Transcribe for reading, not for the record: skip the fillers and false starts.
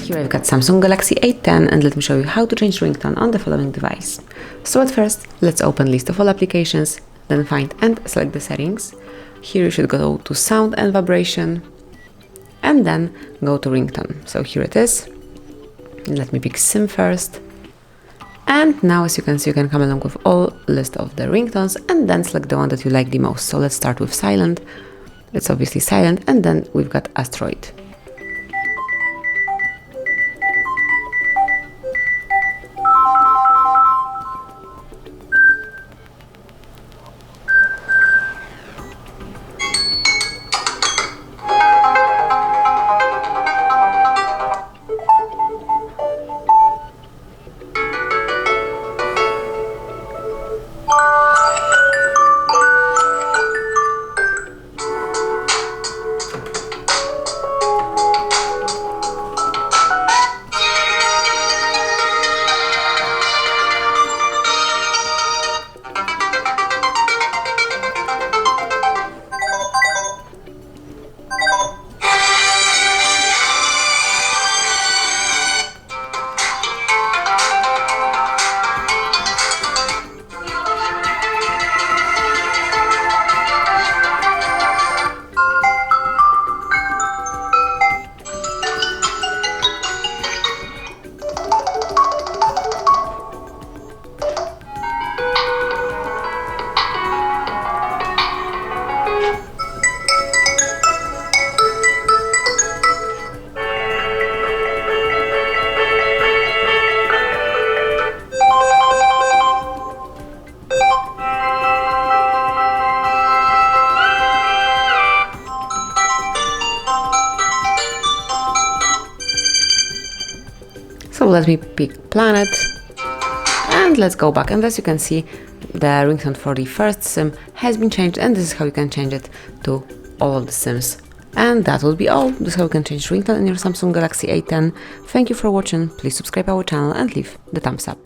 Here I've got Samsung Galaxy A10 and let me show you how to change ringtone on the following device. So at first, let's open list of all applications, then find and select the settings. Here you should go to sound and vibration and then go to ringtone. So here it is. Let me pick SIM first. And now as you can see, you can come along with all list of the ringtones and then select the one that you like the most. So let's start with silent. It's obviously silent, and then we've got asteroid. So let me pick planet and let's go back, and as you can see, the ringtone for the first SIM has been changed, and this is how you can change it to all of the SIMs. And that will be all. This is how you can change ringtone in your Samsung Galaxy A10. Thank you for watching, please subscribe our channel and leave the thumbs up.